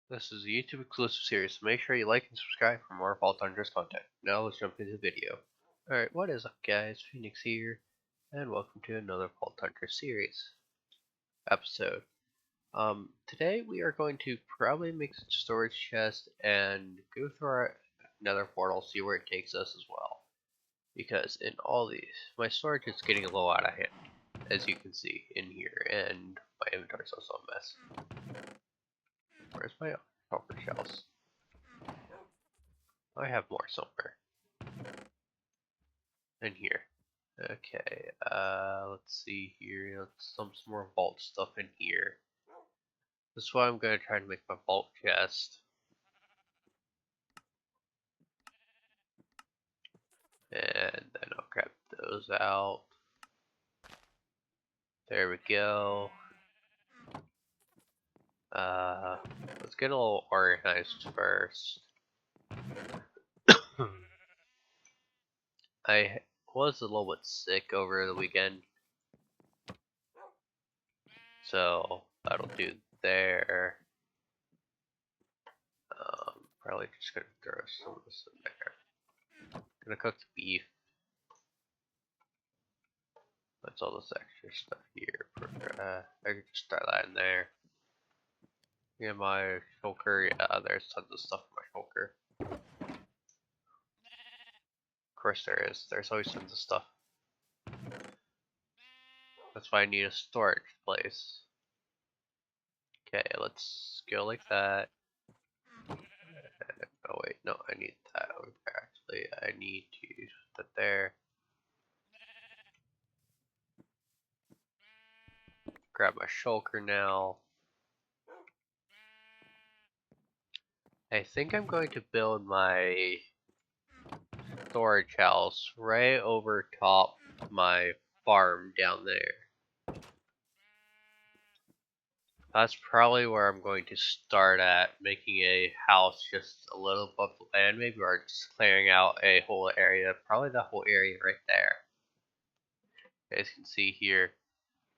This is a YouTube exclusive series, so make sure you like and subscribe for more Vault Hunters content. Now let's jump into the video. Alright, what is up guys, Phoenix here, and welcome to another Vault Hunters series episode. Today we are going to probably make a storage chest and go through our nether portal, see where it takes us as well. Because in all these, my storage is getting a little out of hand, as you can see in here, and my inventory is also a mess. Where's my copper shells? I have more somewhere. In here. Okay, let's see here. Some more vault stuff in here. This is why I'm gonna try to make my vault chest. And then I'll grab those out. There we go. Let's get a little organized first. I was a little bit sick over the weekend, so that'll do there. Probably just gonna throw some of this in there. Gonna cook the beef. That's all this extra stuff here. I could just throw that in there. Yeah, my shulker. Yeah, there's tons of stuff in my shulker. Of course there is. There's always tons of stuff. That's why I need a storage place. Okay, let's go like that. Oh wait, no, I need that over there. Actually, I need to put that there. Grab my shulker now. I think I'm going to build my storage house right over top my farm down there. That's probably where I'm going to start at, making a house just a little above the land maybe, or just clearing out a whole area, probably the whole area right there. You guys can see here,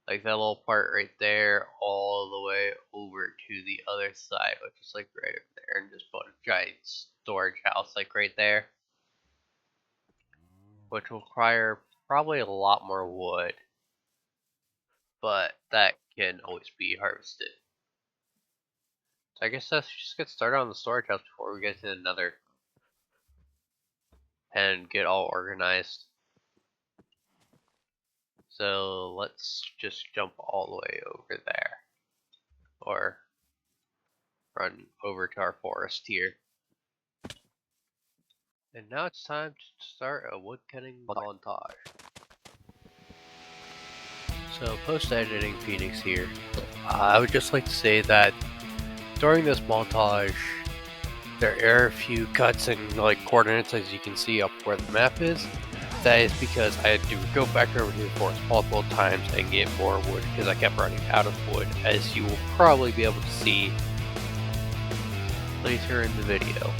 like that little part right there, all the way over to the other side, which is like right over there, and just put a giant storage house like right there. Which will require probably a lot more wood, but that can always be harvested. So I guess let's just get started on the storage house before we get to another and get all organized. So let's just jump all the way over there, or run over to our forest here. And now it's time to start a woodcutting montage. So post-editing Phoenix here, I would just like to say that during this montage, there are a few cuts and like coordinates, as you can see up where the map is. That is because I had to go back over to the forest multiple times and get more wood because I kept running out of wood, as you will probably be able to see later in the video.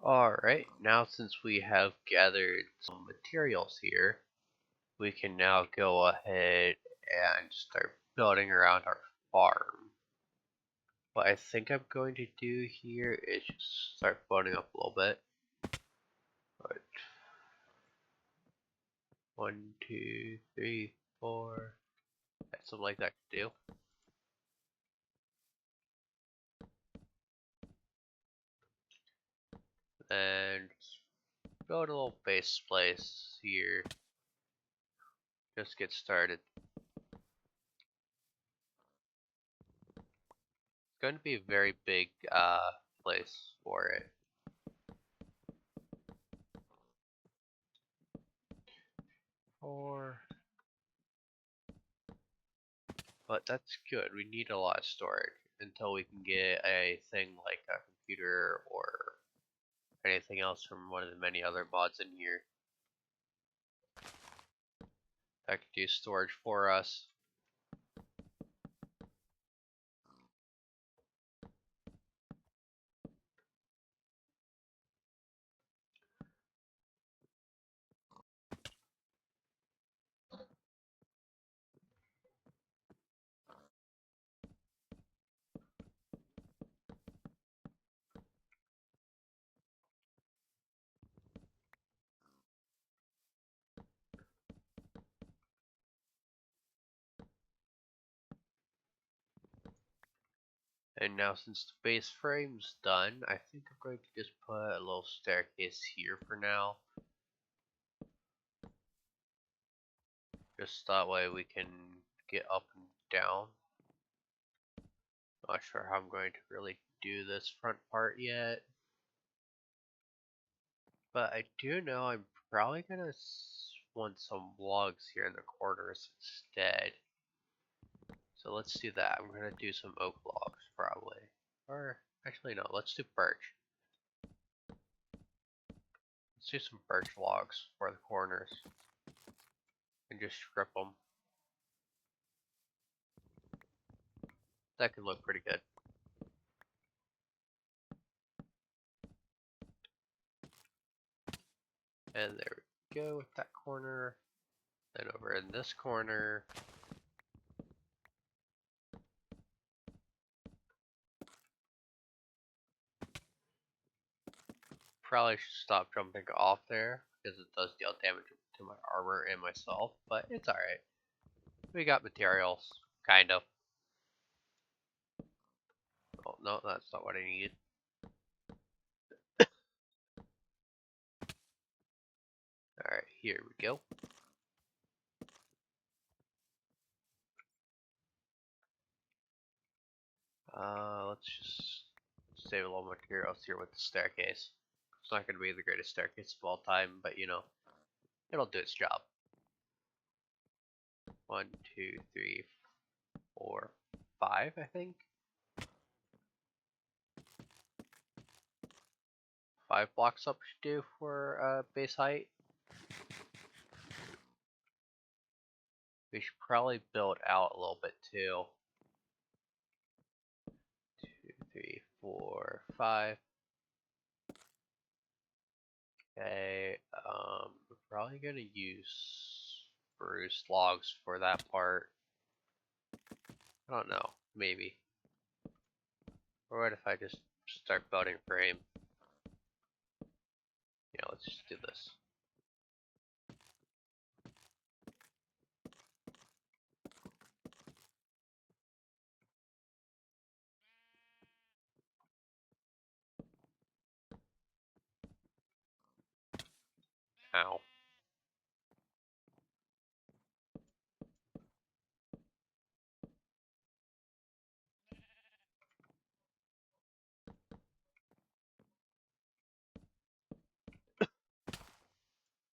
Alright, now since we have gathered some materials here, we can now go ahead and start building around our farm. What I think I'm going to do here is just start floating up a little bit. But 1, 2, 3, 4, something like that to do. And build a little base place here. Just get started. It's going to be a very big place for it. But that's good. We need a lot of storage until we can get a thing like a computer or anything else from one of the many other mods in here that could do storage for us. And now since the base frame's done, I think I'm going to just put a little staircase here for now. Just that way we can get up and down. Not sure how I'm going to really do this front part yet. But I do know I'm probably going to want some logs here in the corners instead. So let's do that. I'm going to do some oak logs probably. Or actually no, let's do birch. Let's do some birch logs for the corners. And just strip them. That could look pretty good. And there we go with that corner. Then over in this corner. Probably should stop jumping off there because it does deal damage to my armor and myself, but it's alright. We got materials, kind of. Oh, no, that's not what I needed. Alright, here we go. Let's just save a little materials here with the staircase. It's not going to be the greatest staircase of all time, but you know, it'll do its job. 1, 2, 3, 4, 5, I think. 5 blocks up should do for base height. We should probably build out a little bit too. 2, 3, 4, 5. Okay, we're probably gonna use spruce logs for that part. I don't know, maybe. Or what if I just start building frame? Yeah, let's just do this. Ow.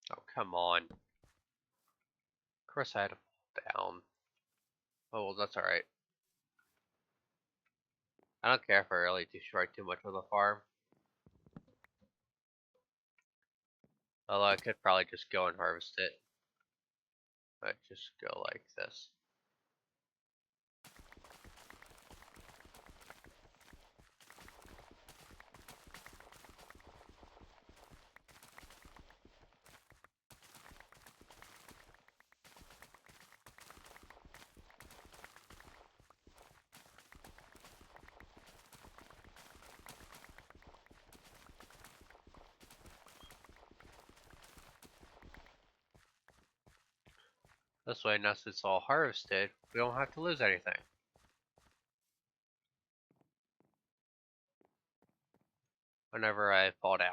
Oh, come on. Of course I had to fall down. Oh, well, that's alright. I don't care if I really destroy too much of the farm. Although I could probably just go and harvest it. But just go like this. This way, once it's all harvested, we don't have to lose anything. Whenever I fall down.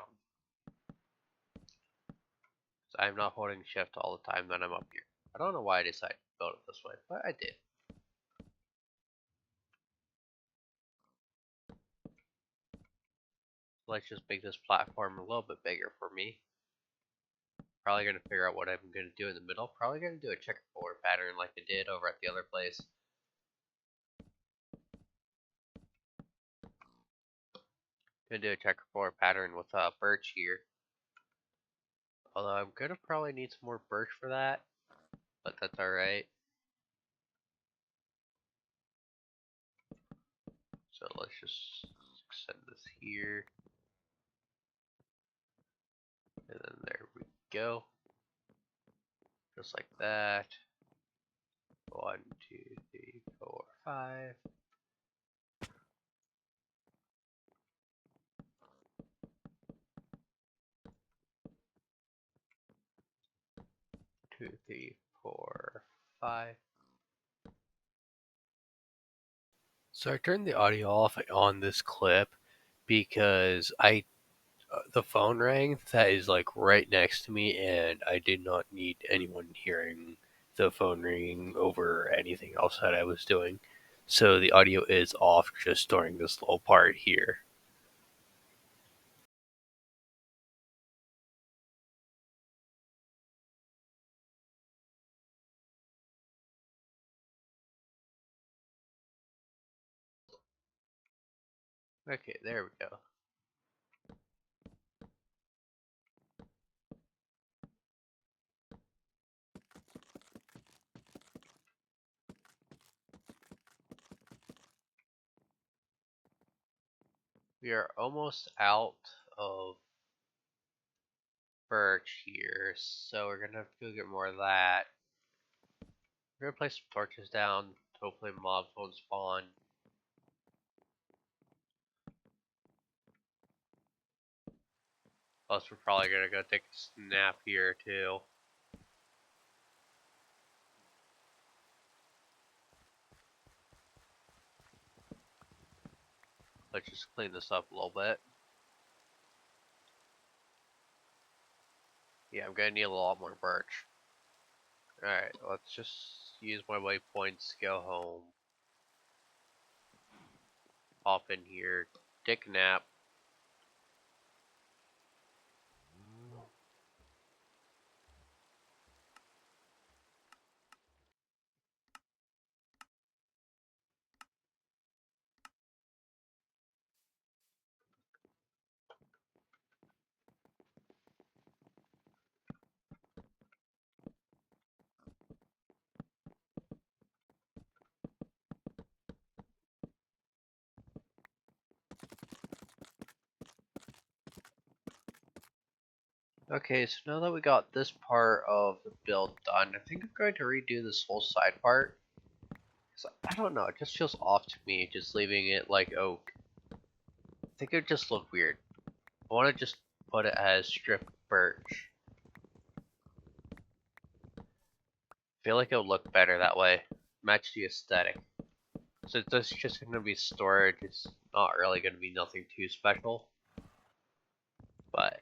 So I'm not holding shift all the time that I'm up here. I don't know why I decided to build it this way, but I did. Let's just make this platform a little bit bigger for me. Probably going to figure out what I'm going to do in the middle. Probably going to do a checkerboard pattern like I did over at the other place. Going to do a checkerboard pattern with birch here. Although I'm going to probably need some more birch for that, but that's alright. So let's just extend this here. And then there we go. Just like that. 1, 2, 3, 4, 5. 2, 3, 4, 5. So I turned the audio off on this clip because the phone rang that is like right next to me, and I did not need anyone hearing the phone ringing over anything else that I was doing. So the audio is off just during this little part here. Okay, there we go. We are almost out of birch here, so we're gonna have to go get more of that. We're gonna place some torches down. Hopefully mobs won't spawn. Plus we're probably gonna go take a snap here too. Let's just clean this up a little bit. Yeah, I'm gonna need a lot more birch. Alright, let's just use my waypoints to go home. Hop in here, take a nap. Okay, so now that we got this part of the build done, I think I'm going to redo this whole side part. So, I don't know, it just feels off to me just leaving it like oak. I think it would just look weird. I want to just put it as stripped birch. I feel like it would look better that way. Match the aesthetic. So this is just going to be storage, it's not really going to be nothing too special. But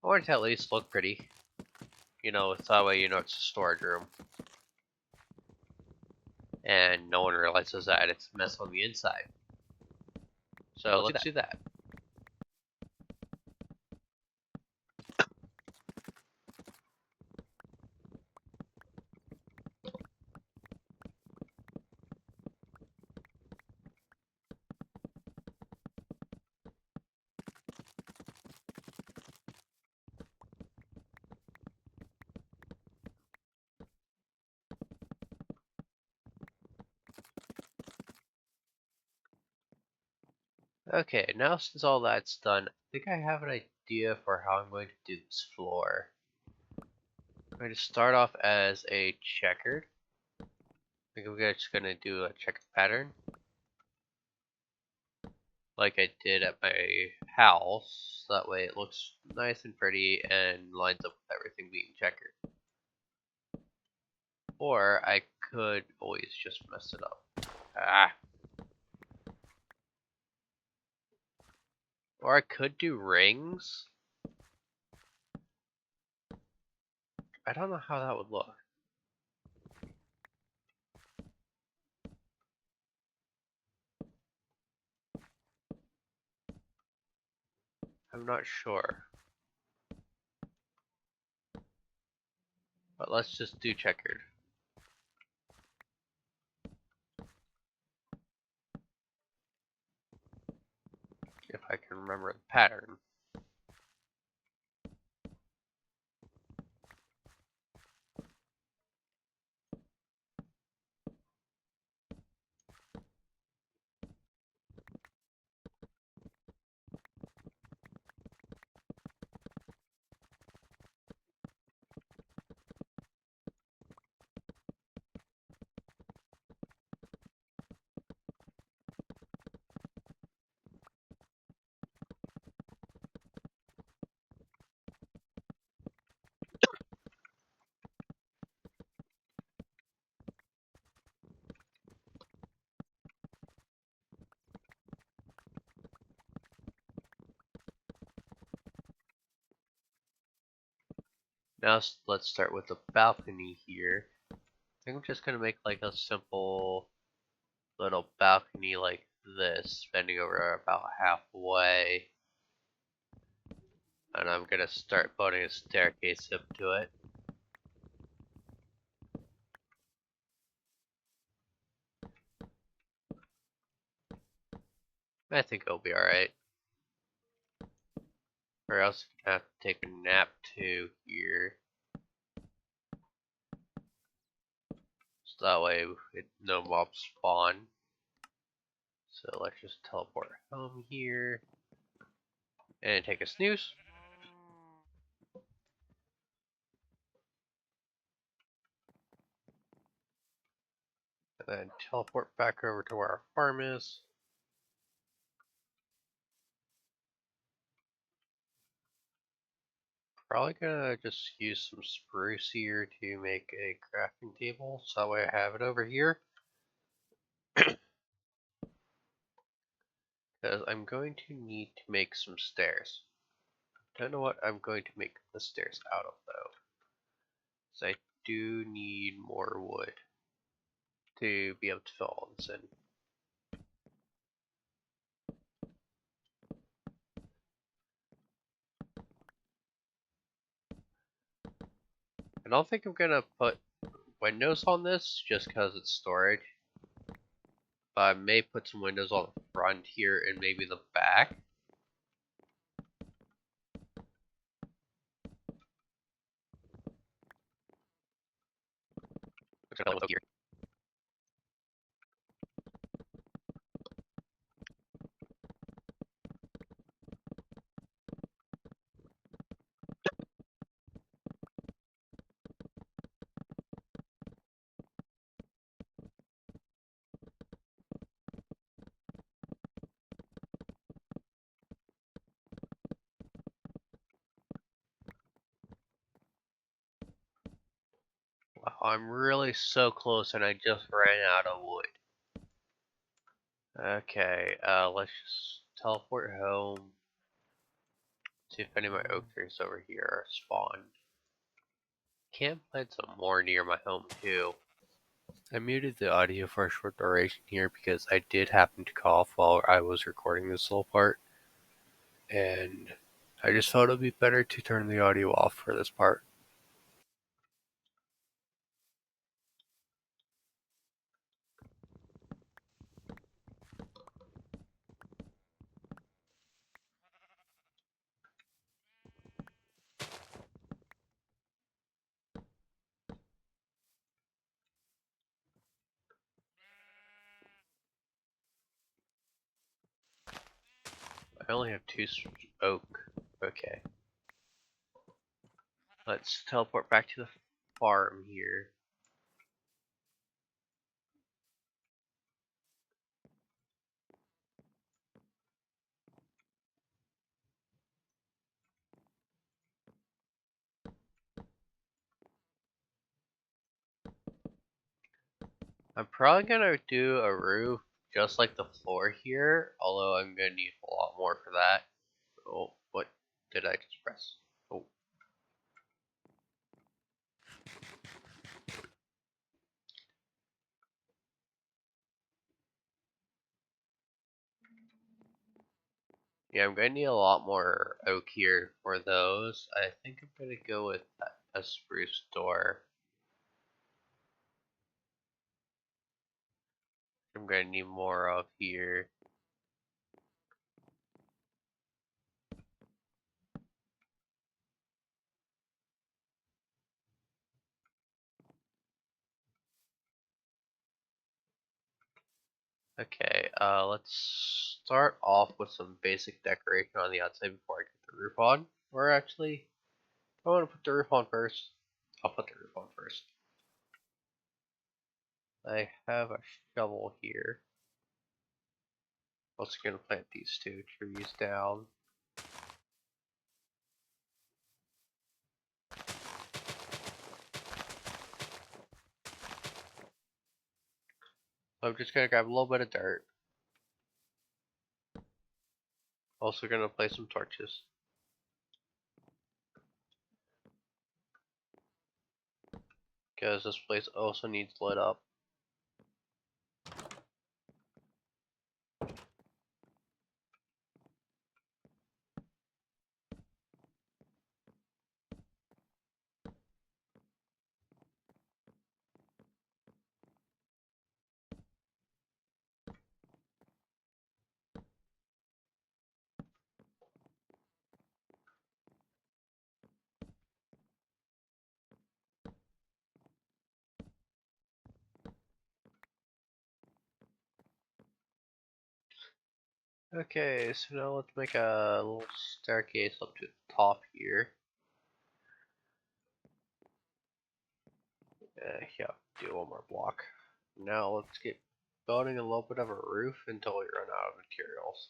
I want it to at least look pretty. You know, it's that way you know it's a storage room. And no one realizes that it's a mess on the inside. So let's do that. Okay, now since all that's done, I think I have an idea for how I'm going to do this floor. I'm going to start off as a checkered. I think I'm just going to do a checkered pattern. Like I did at my house. That way it looks nice and pretty and lines up with everything being checkered. Or I could always just mess it up. Ah. Or I could do rings. I don't know how that would look. I'm not sure. But let's just do checkered. If I can remember the pattern. Now let's start with the balcony here. I think I'm just gonna make like a simple little balcony like this, bending over about halfway. And I'm gonna start putting a staircase up to it. I think it'll be alright. Or else I'm gonna have to take a nap too here. So that way no mobs spawn. So let's just teleport home here. And take a snooze. And then teleport back over to where our farm is. Probably gonna just use some spruce here to make a crafting table, so that way I have it over here. Because I'm going to need to make some stairs. Don't know what I'm going to make the stairs out of though. So I do need more wood to be able to fill all this in. I don't think I'm gonna put windows on this just because it's storage. But I may put some windows on the front here and maybe the back. Here. Wow, I'm really so close and I just ran out of wood. Okay, let's just teleport home. See if any of my oak trees over here are spawned. Can plant some more near my home too. I muted the audio for a short duration here because I did happen to cough while I was recording this little part. And I just thought it would be better to turn the audio off for this part. I only have 2 oak. Okay. Let's teleport back to the farm here. I'm probably gonna do a roof just like the floor here, although I'm gonna need a lot more for that. Oh, what did I just press? Oh. Yeah, I'm gonna need a lot more oak here for those. I think I'm gonna go with a spruce door. I'm gonna need more of here. Okay, let's start off with some basic decoration on the outside before I get the roof on. Or actually, I want to put the roof on first. I'll put the roof on first. I have a shovel here. Also gonna plant these two trees down. I'm just gonna grab a little bit of dirt. Also gonna place some torches. Because this place also needs lit up. Okay, so now let's make a little staircase up to the top here. Yeah, do one more block. Now let's get building a little bit of a roof until we run out of materials.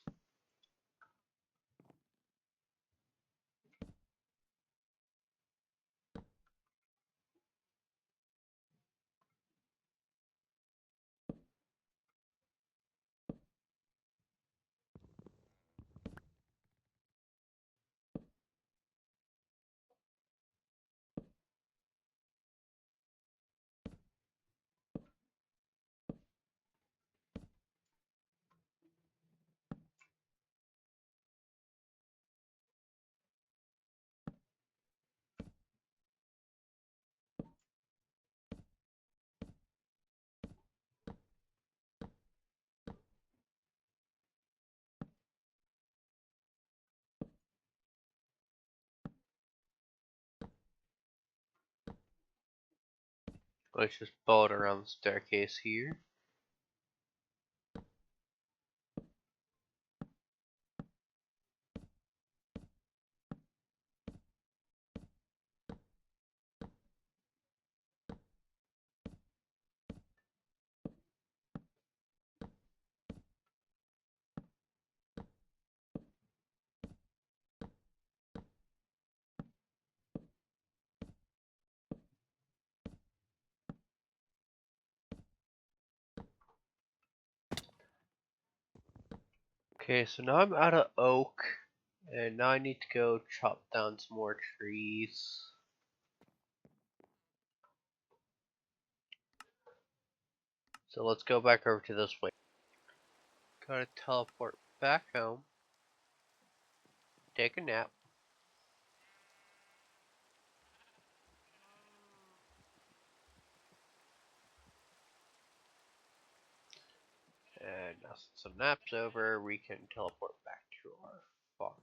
Let's just build around the staircase here. Okay, so now I'm out of oak, and now I need to go chop down some more trees. So let's go back over to this way. Gotta teleport back home, take a nap. And now since some nap's over, we can teleport back to our farm.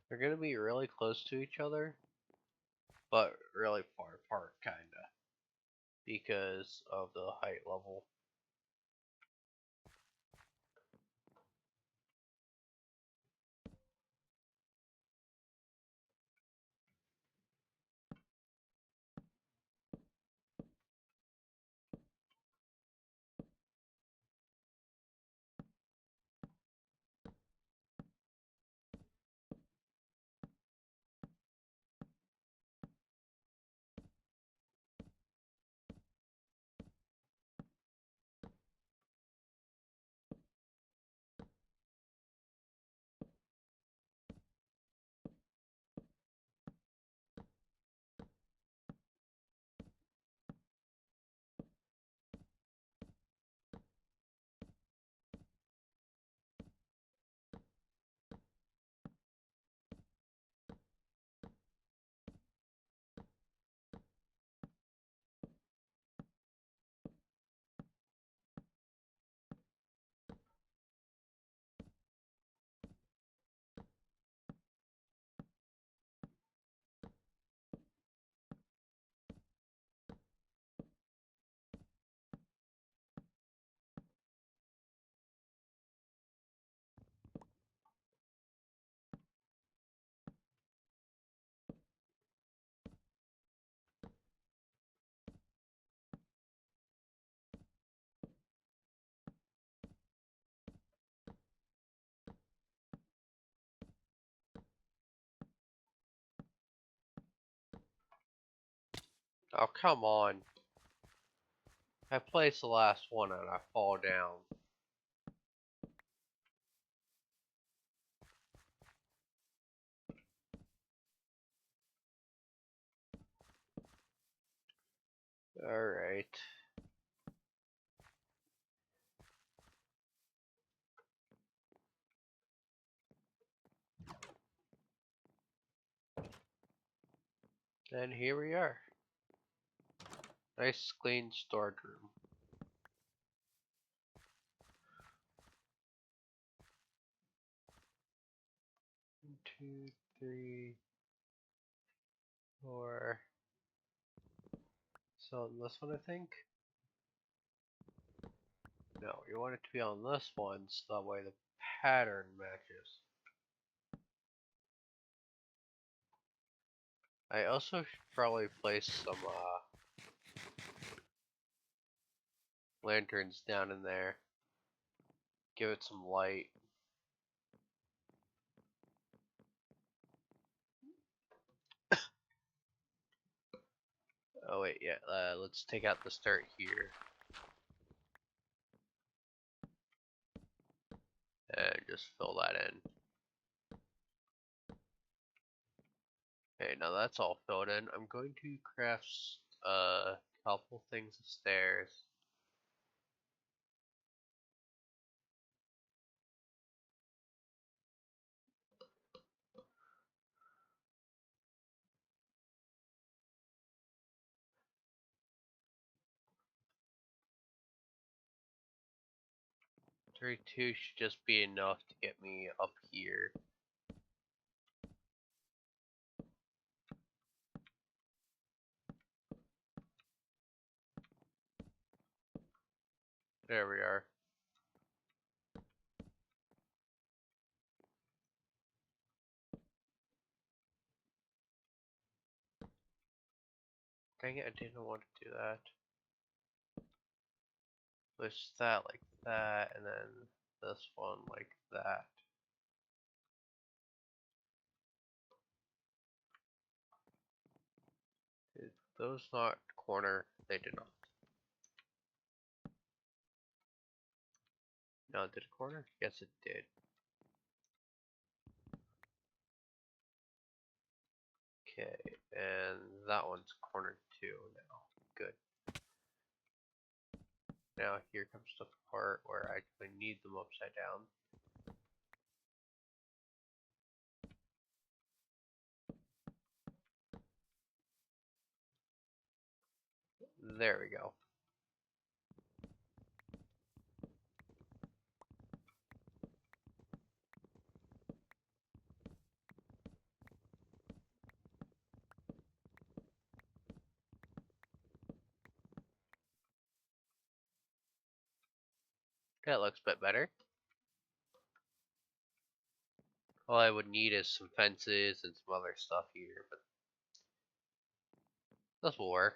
They're gonna be really close to each other, but really far apart, kinda, because of the height level. Oh, come on. I placed the last one and I fall down. Alright. And here we are. Nice clean storage room. 1, 2, 3, 4. So on this one, I think? No, you want it to be on this one so that way the pattern matches. I also should probably place some lanterns down in there. Give it some light. Oh wait, yeah, let's take out the start here. And just fill that in. Okay, now that's all filled in. I'm going to craft a couple things of stairs. Three, two should just be enough to get me up here. There we are. Dang it, I didn't want to do that. Push that like that, and then this one like that. Did those not corner? They did not. No, did it corner? Yes, it did. Okay, and that one's cornered too now. Good. Now here comes the part where I actually need them upside down. There we go. That looks a bit better. All I would need is some fences and some other stuff here, but this will work.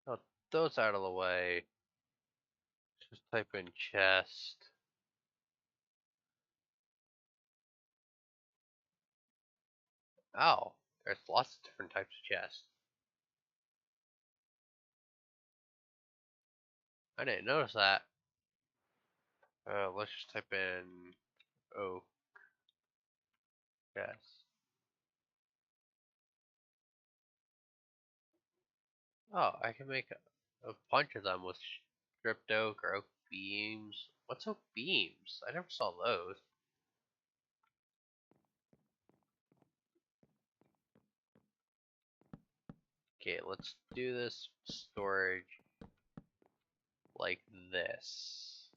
Oh, those out of the way. Just type in chest. Oh, there's lots of different types of chests. I didn't notice that. Let's just type in oak chest. Oh, I can make a bunch of them with stripped oak or oak beams. What's oak beams? I never saw those. Okay, let's do this storage like this.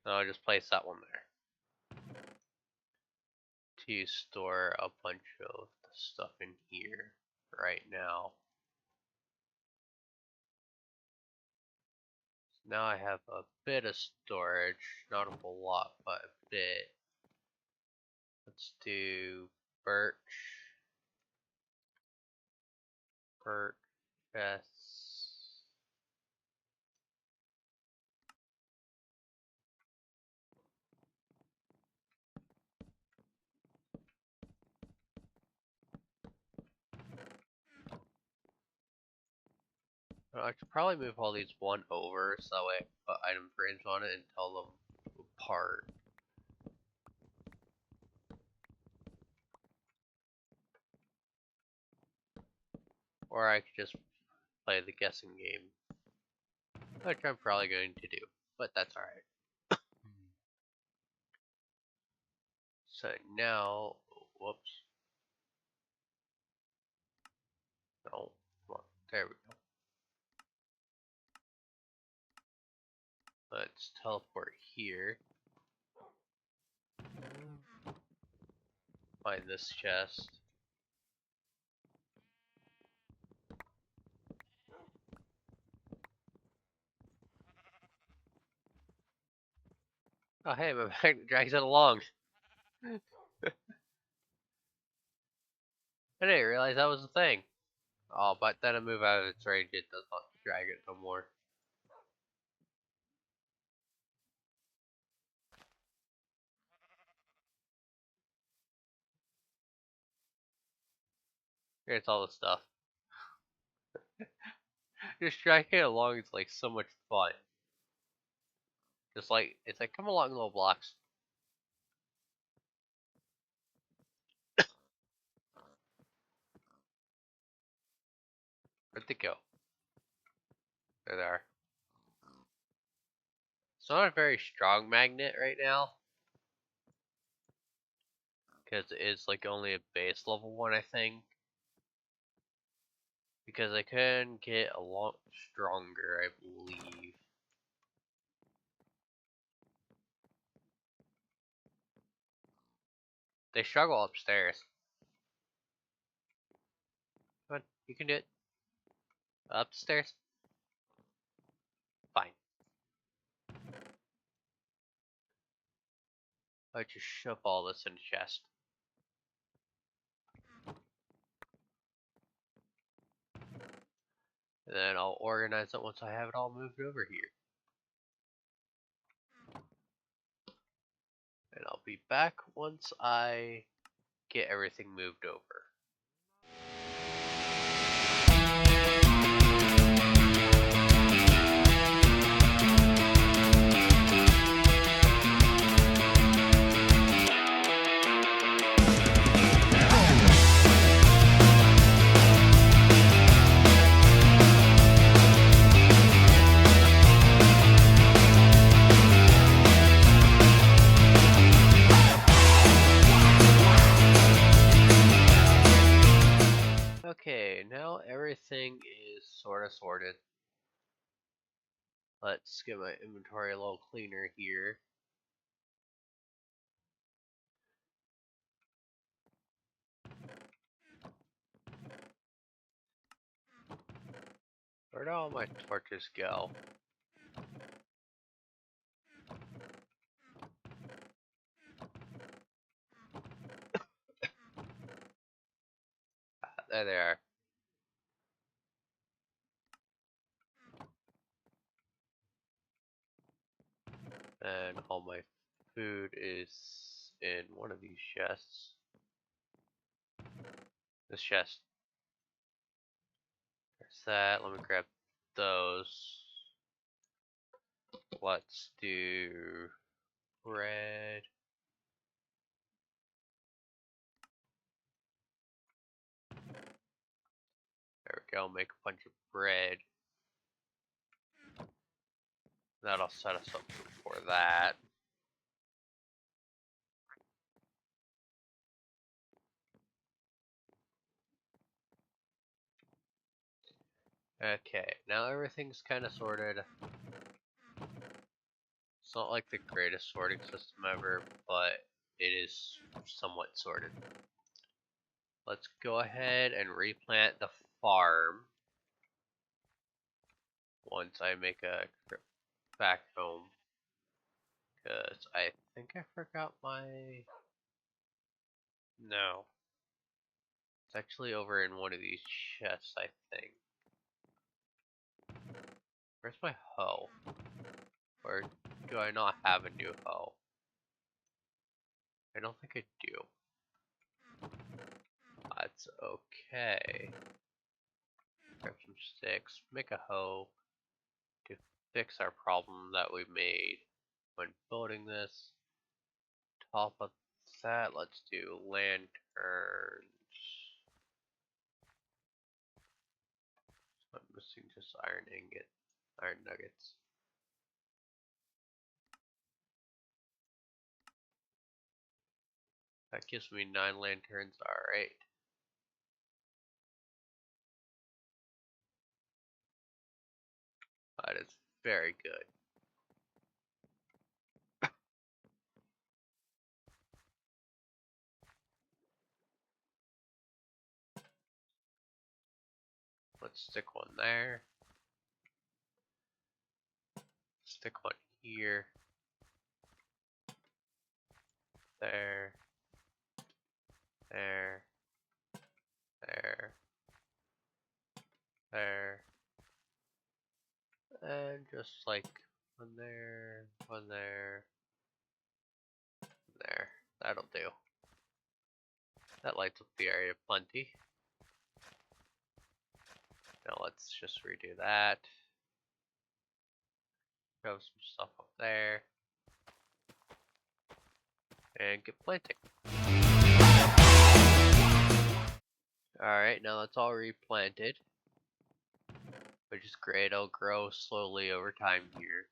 So I'll just place that one there to store a bunch of the stuff in here right now. Now I have a bit of storage, not a whole lot, but a bit. Let's do birch, chests. I could probably move all these one over so that way I can put item frames on it and tell them apart. Or I could just play the guessing game, which I'm probably going to do, but that's alright. So now, whoops. No, come on, there we go. Let's teleport here. Find this chest. Oh hey, my magnet drags it along. I didn't realize that was a thing. Oh, but then I move out of its range, it does not drag it no more. Here's all the stuff. Just dragging it along is like so much fun. Just like, it's like, come along little blocks. Where'd they go? There they are. It's not a very strong magnet right now. Because it's like only a base level one, I think. Because I can get a lot stronger, I believe. They struggle upstairs. Come on, you can do it. Upstairs. Fine. I just shove all this in the chest. And then I'll organize it once I have it all moved over here. And I'll be back once I get everything moved over. Okay, now everything is sort of sorted. Let's get my inventory a little cleaner here. Where'd all my torches go? There they are. And all my food is in one of these chests. This chest. There's that. Let me grab those. Let's do bread. There we go. Make a bunch of bread. That'll set us up for that. Okay, now everything's kind of sorted. It's not like the greatest sorting system ever, but it is somewhat sorted. Let's go ahead and replant the farm. Once I make a back home. Because I think I forgot my... No. It's actually over in one of these chests, I think. Where's my hoe? Or do I not have a new hoe? I don't think I do. That's okay. Grab some sticks, make a hoe to fix our problem that we made when building this. Top of that, let's do lanterns. I'm missing just iron nuggets. That gives me 9 lanterns, alright. That is very good. Let's stick one there. Stick one here. There. There. There. There. And just like one there, one there, there. That'll do. That lights up the area plenty. Now let's just redo that. Throw some stuff up there. And get planting. Alright, now that's all replanted. Which is great, it'll grow slowly over time here.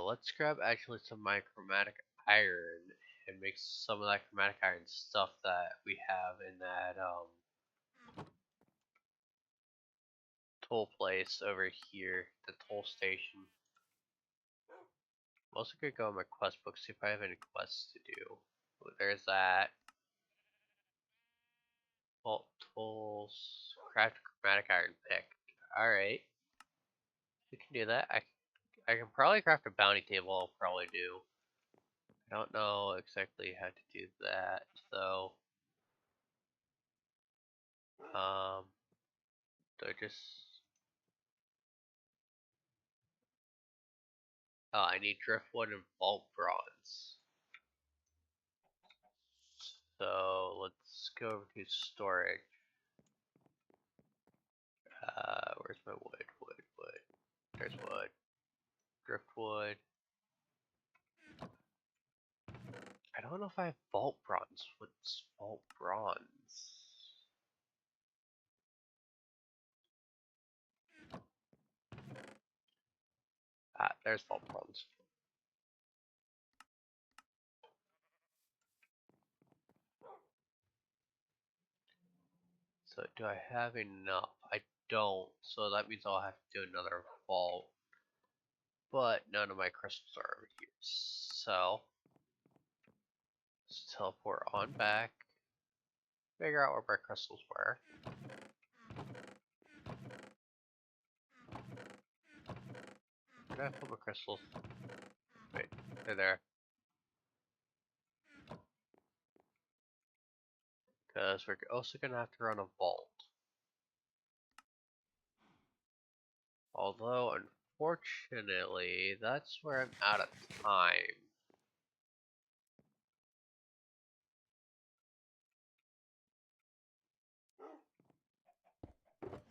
Let's grab actually some of my chromatic iron and make some of that chromatic iron stuff that we have in that toll place over here, the toll station. I'm also gonna go in my quest book, see if I have any quests to do. Oh, there's that. Vault tools, craft chromatic iron pick. Alright. We can do that. I can probably craft a bounty table, I'll probably do. I don't know exactly how to do that, so do I just I need driftwood and vault bronze. So let's go over to storage. Where's my wood? Wood. There's wood. Driftwood. I don't know if I have vault bronze. What's vault bronze? There's vault bronze. So do I have enough? I don't. So that means I'll have to do another vault. But none of my crystals are over here. So let's teleport on back. Figure out where my crystals were. Where did I put my crystals? Wait, they're there. Because we're also going to have to run a vault. Although, unfortunately, that's where I'm out of time.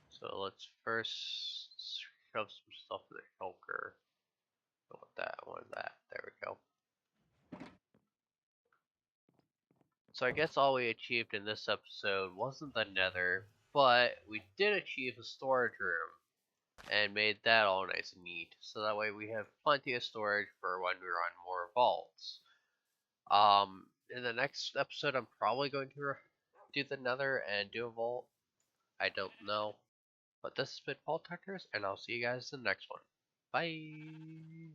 So let's first shove some stuff in the shulker. I want that, I want that. There we go. So I guess all we achieved in this episode wasn't the nether, but we did achieve a storage room and made that all nice and neat. So that way we have plenty of storage for when we run more vaults. In the next episode, I'm probably going to do the nether and do a vault. I don't know. But this has been Vault Hunters, and I'll see you guys in the next one. Bye!